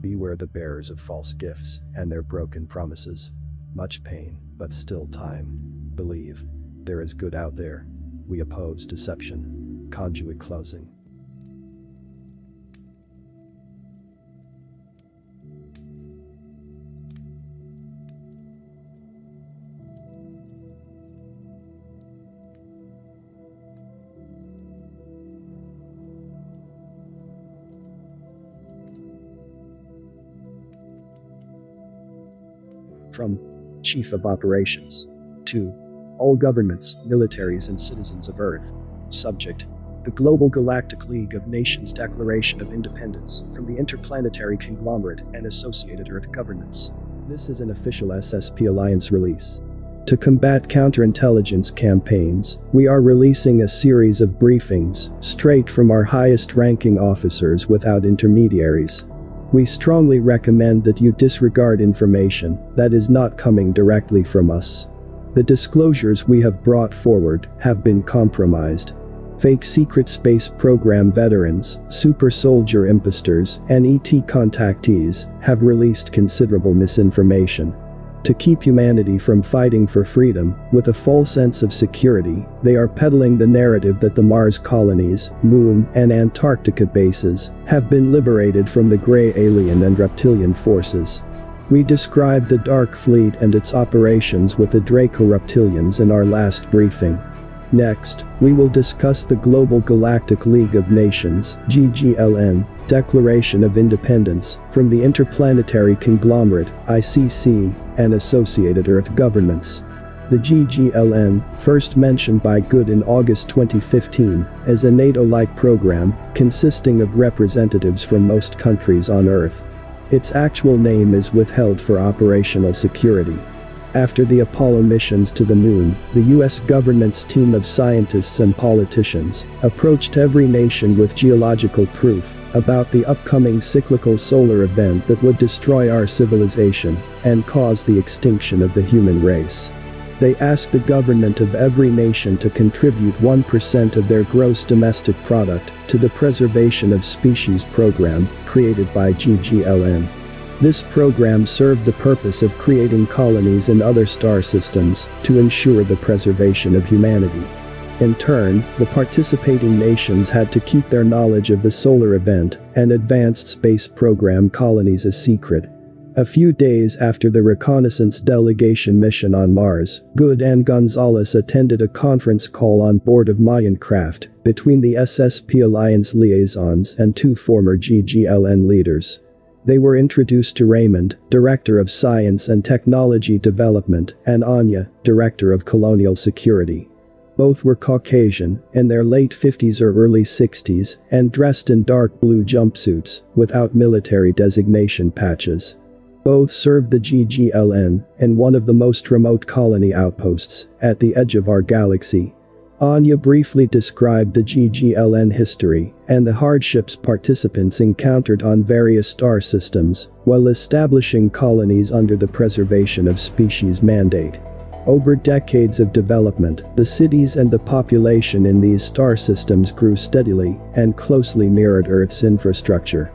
beware the bearers of false gifts and their broken promises. Much pain, but still time. Believe. There is good out there. We oppose deception. Conduit closing. From Chief of Operations to all governments, militaries, and citizens of Earth. Subject: the Global Galactic League of Nations Declaration of Independence from the Interplanetary Conglomerate and associated Earth governments. This is an official SSP Alliance release. To combat counterintelligence campaigns, we are releasing a series of briefings straight from our highest-ranking officers without intermediaries. We strongly recommend that you disregard information that is not coming directly from us. The disclosures we have brought forward have been compromised. Fake secret space program veterans, super soldier imposters, and ET contactees have released considerable misinformation. To keep humanity from fighting for freedom with a false sense of security, they are peddling the narrative that the Mars colonies, Moon, and Antarctica bases have been liberated from the gray alien and reptilian forces. We described the Dark Fleet and its operations with the Draco reptilians in our last briefing. Next, we will discuss the Global Galactic League of Nations (GGLN) Declaration of Independence from the Interplanetary Conglomerate (ICC) and associated Earth governments. The GGLN, first mentioned by Good in August 2015, is a NATO-like program consisting of representatives from most countries on Earth. Its actual name is withheld for operational security. After the Apollo missions to the Moon, the US government's team of scientists and politicians approached every nation with geological proof about the upcoming cyclical solar event that would destroy our civilization and cause the extinction of the human race. They asked the government of every nation to contribute 1% of their gross domestic product to the Preservation of Species program created by GGLN. This program served the purpose of creating colonies in other star systems to ensure the preservation of humanity. In turn, the participating nations had to keep their knowledge of the solar event and advanced space program colonies a secret. A few days after the reconnaissance delegation mission on Mars, Good and Gonzalez attended a conference call on board of Mayan craft between the SSP Alliance liaisons and two former GGLN leaders. They were introduced to Raymond, Director of Science and Technology Development, and Anya, Director of Colonial Security. Both were Caucasian, in their late 50s or early 60s, and dressed in dark blue jumpsuits, without military designation patches. Both served the GGLN in one of the most remote colony outposts at the edge of our galaxy. Anya briefly described the GGLN history and the hardships participants encountered on various star systems while establishing colonies under the Preservation of Species mandate. Over decades of development, the cities and the population in these star systems grew steadily and closely mirrored Earth's infrastructure.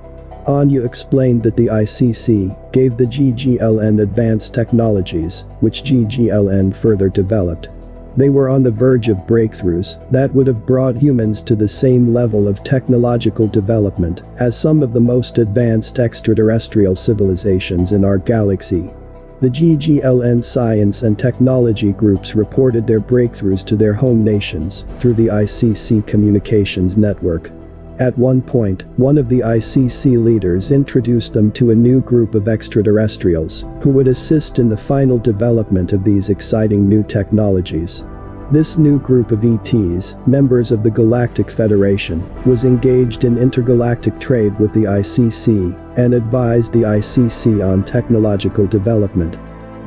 Anya explained that the ICC gave the GGLN advanced technologies, which GGLN further developed. They were on the verge of breakthroughs that would have brought humans to the same level of technological development as some of the most advanced extraterrestrial civilizations in our galaxy. The GGLN science and technology groups reported their breakthroughs to their home nations through the ICC communications network. At one point, one of the ICC leaders introduced them to a new group of extraterrestrials who would assist in the final development of these exciting new technologies. This new group of ETs, members of the Galactic Federation, was engaged in intergalactic trade with the ICC and advised the ICC on technological development.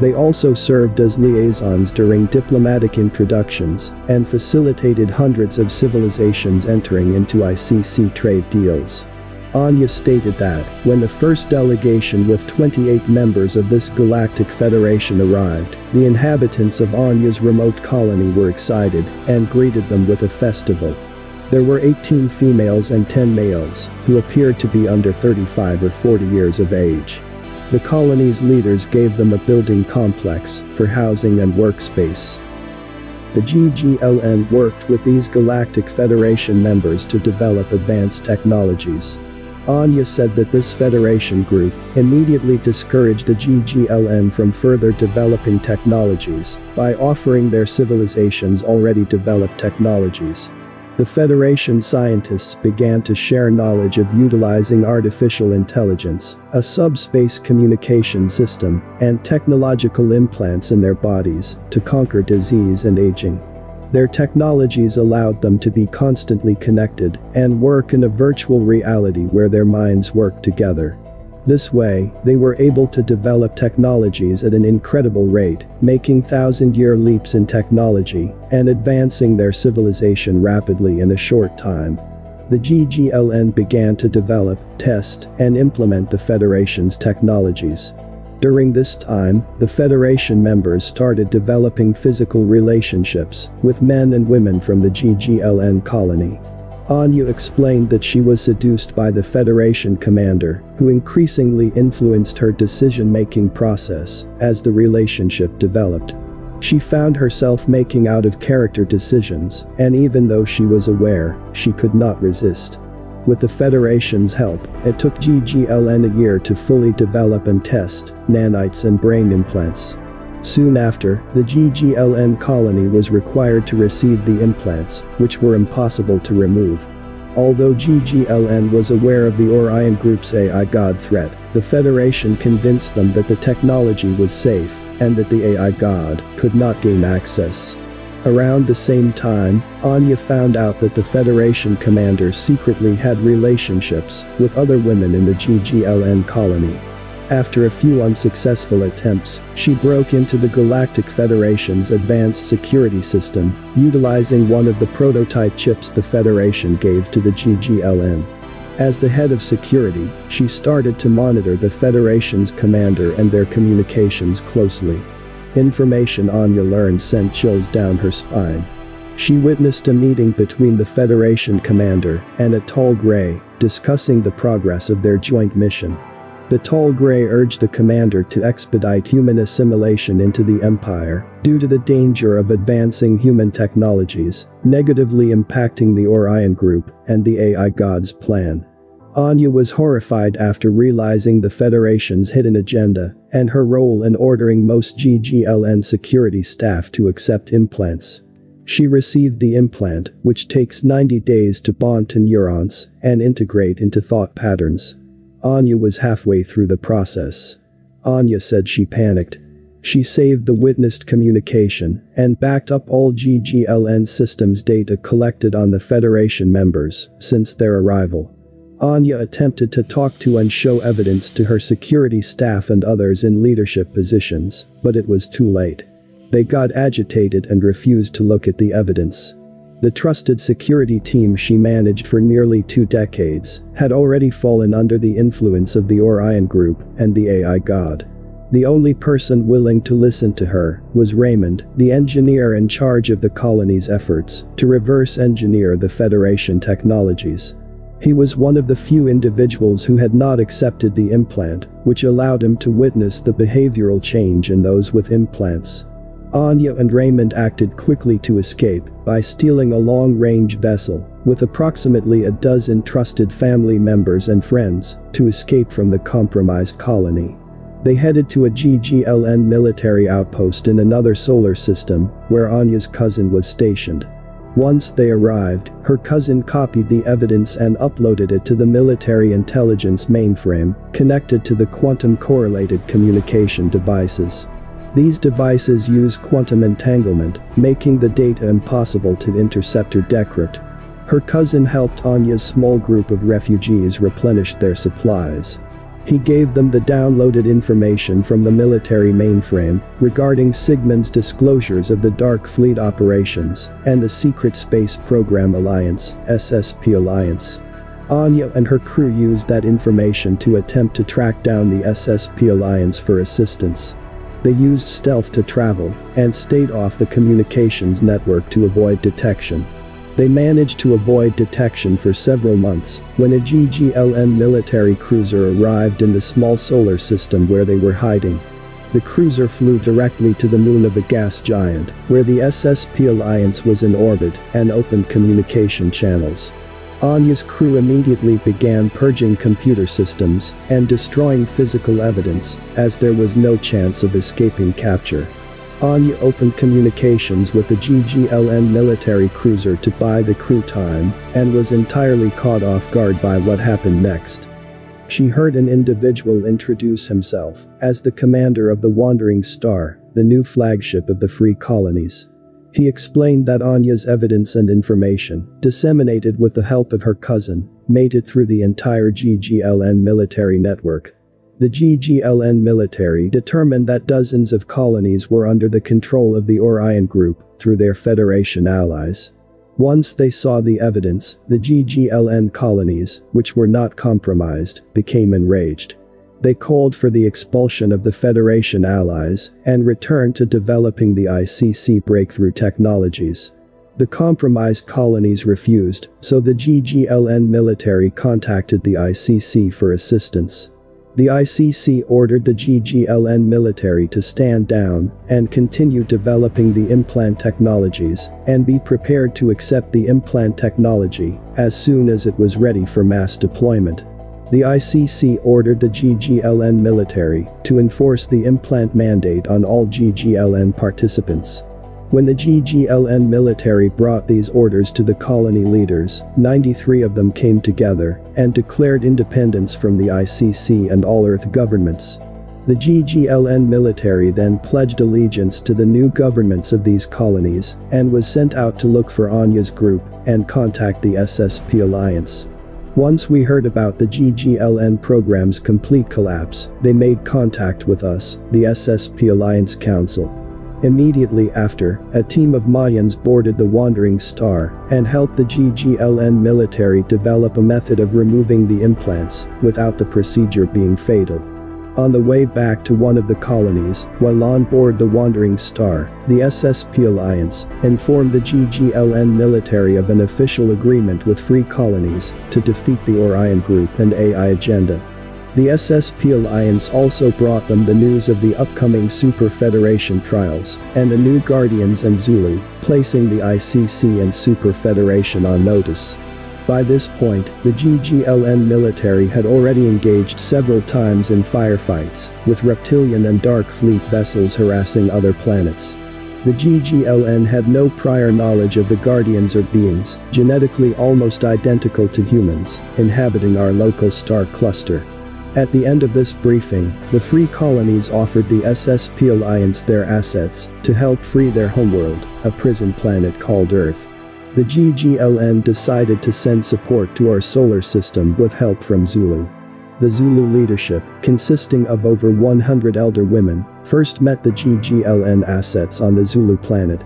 They also served as liaisons during diplomatic introductions and facilitated hundreds of civilizations entering into ICC trade deals. Anya stated that, when the first delegation with 28 members of this Galactic Federation arrived, the inhabitants of Anya's remote colony were excited and greeted them with a festival. There were 18 females and 10 males, who appeared to be under 35 or 40 years of age. The colony's leaders gave them a building complex for housing and workspace. The GGLN worked with these Galactic Federation members to develop advanced technologies. Anya said that this Federation group immediately discouraged the GGLN from further developing technologies by offering their civilizations already developed technologies. The Federation scientists began to share knowledge of utilizing artificial intelligence, a subspace communication system, and technological implants in their bodies to conquer disease and aging. Their technologies allowed them to be constantly connected and work in a virtual reality where their minds work together. This way, they were able to develop technologies at an incredible rate, making thousand-year leaps in technology and advancing their civilization rapidly in a short time. The GGLN began to develop, test, and implement the Federation's technologies. During this time, the Federation members started developing physical relationships with men and women from the GGLN colony. Anya explained that she was seduced by the Federation commander, who increasingly influenced her decision-making process as the relationship developed. She found herself making out-of-character decisions, and even though she was aware, she could not resist. With the Federation's help, it took GGLN a year to fully develop and test nanites and brain implants. Soon after, the GGLN colony was required to receive the implants, which were impossible to remove. Although GGLN was aware of the Orion Group's AI God threat, the Federation convinced them that the technology was safe, and that the AI God could not gain access. Around the same time, Anya found out that the Federation commander secretly had relationships with other women in the GGLN colony. After a few unsuccessful attempts, she broke into the Galactic Federation's advanced security system, utilizing one of the prototype chips the Federation gave to the GGLN. As the head of security, she started to monitor the Federation's commander and their communications closely. Information Anya learned sent chills down her spine. She witnessed a meeting between the Federation commander and a tall gray, discussing the progress of their joint mission. The tall gray urged the commander to expedite human assimilation into the Empire, due to the danger of advancing human technologies, negatively impacting the Orion Group and the AI God's plan. Anya was horrified after realizing the Federation's hidden agenda and her role in ordering most GGLN security staff to accept implants. She received the implant, which takes 90 days to bond to neurons and integrate into thought patterns. Anya was halfway through the process. Anya said she panicked. She saved the witnessed communication and backed up all GGLN systems data collected on the Federation members since their arrival. Anya attempted to talk to and show evidence to her security staff and others in leadership positions, but it was too late. They got agitated and refused to look at the evidence. The trusted security team she managed for nearly 2 decades had already fallen under the influence of the Orion Group and the AI God. The only person willing to listen to her was Raymond, the engineer in charge of the colony's efforts to reverse engineer the Federation technologies. He was one of the few individuals who had not accepted the implant, which allowed him to witness the behavioral change in those with implants. Anya and Raymond acted quickly to escape by stealing a long-range vessel with approximately a dozen trusted family members and friends to escape from the compromised colony. They headed to a GGLN military outpost in another solar system where Anya's cousin was stationed. Once they arrived, her cousin copied the evidence and uploaded it to the military intelligence mainframe connected to the quantum-correlated communication devices. These devices use quantum entanglement, making the data impossible to intercept or decrypt. Her cousin helped Anya's small group of refugees replenish their supplies. He gave them the downloaded information from the military mainframe regarding Sigmund's disclosures of the Dark Fleet operations and the Secret Space Program Alliance, SSP Alliance. Anya and her crew used that information to attempt to track down the SSP Alliance for assistance. They used stealth to travel and stayed off the communications network to avoid detection. They managed to avoid detection for several months when a GGLN military cruiser arrived in the small solar system where they were hiding. The cruiser flew directly to the moon of the gas giant, where the SSP Alliance was in orbit, and opened communication channels. Anya's crew immediately began purging computer systems and destroying physical evidence, as there was no chance of escaping capture. Anya opened communications with the GGLN military cruiser to buy the crew time, and was entirely caught off guard by what happened next. She heard an individual introduce himself as the commander of the Wandering Star, the new flagship of the Free Colonies. He explained that Anya's evidence and information, disseminated with the help of her cousin, made it through the entire GGLN military network. The GGLN military determined that dozens of colonies were under the control of the Orion group through their Federation allies. Once they saw the evidence, the GGLN colonies, which were not compromised, became enraged. They called for the expulsion of the Federation allies and returned to developing the ICC breakthrough technologies. The compromised colonies refused, so the GGLN military contacted the ICC for assistance. The ICC ordered the GGLN military to stand down and continue developing the implant technologies and be prepared to accept the implant technology as soon as it was ready for mass deployment. The ICC ordered the GGLN military to enforce the implant mandate on all GGLN participants. When the GGLN military brought these orders to the colony leaders, 93 of them came together and declared independence from the ICC and all Earth governments. The GGLN military then pledged allegiance to the new governments of these colonies and was sent out to look for Anya's group and contact the SSP Alliance. Once we heard about the GGLN program's complete collapse, they made contact with us, the SSP Alliance Council. Immediately after, a team of Mayans boarded the Wandering Star and helped the GGLN military develop a method of removing the implants without the procedure being fatal. On the way back to one of the colonies, while on board the Wandering Star, the SSP Alliance informed the GGLN military of an official agreement with Free Colonies to defeat the Orion Group and AI agenda. The SSP Alliance also brought them the news of the upcoming Super Federation trials and the new Guardians and Zulu, placing the ICC and Super Federation on notice. By this point, the GGLN military had already engaged several times in firefights, with reptilian and dark fleet vessels harassing other planets. The GGLN had no prior knowledge of the Guardians or beings, genetically almost identical to humans, inhabiting our local star cluster. At the end of this briefing, the Free Colonies offered the SSP Alliance their assets to help free their homeworld, a prison planet called Earth. The GGLN decided to send support to our solar system with help from Zulu. The Zulu leadership, consisting of over 100 elder women, first met the GGLN assets on the Zulu planet.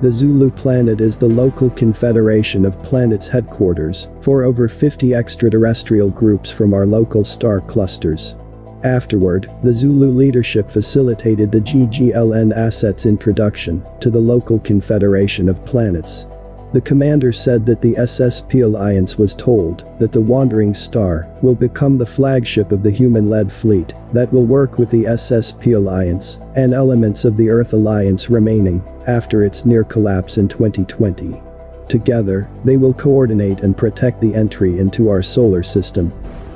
The Zulu planet is the local confederation of planets headquarters for over 50 extraterrestrial groups from our local star clusters. Afterward, the Zulu leadership facilitated the GGLN assets' introduction to the local confederation of planets. The commander said that the SSP Alliance was told that the Wandering Star will become the flagship of the human-led fleet that will work with the SSP Alliance and elements of the Earth Alliance remaining after its near collapse in 2020. Together, they will coordinate and protect the entry into our solar system.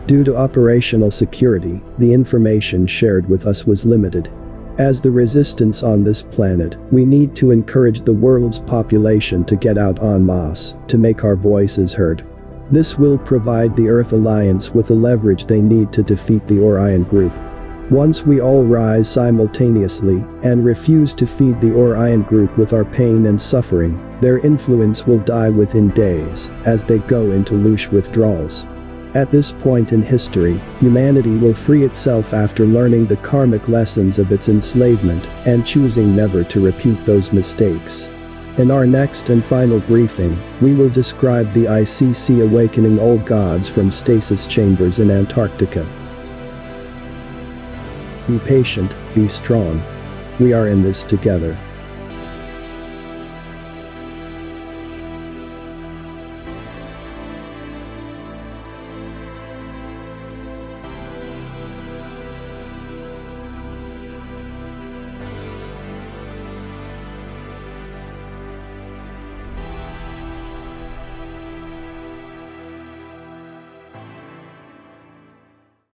Due to operational security, the information shared with us was limited. As the resistance on this planet, we need to encourage the world's population to get out en masse to make our voices heard. This will provide the Earth Alliance with the leverage they need to defeat the Orion Group. Once we all rise simultaneously and refuse to feed the Orion Group with our pain and suffering, their influence will die within days as they go into loose withdrawals. At this point in history, humanity will free itself after learning the karmic lessons of its enslavement and choosing never to repeat those mistakes. In our next and final briefing, we will describe the ICC awakening old gods from stasis chambers in Antarctica. Be patient, be strong. We are in this together.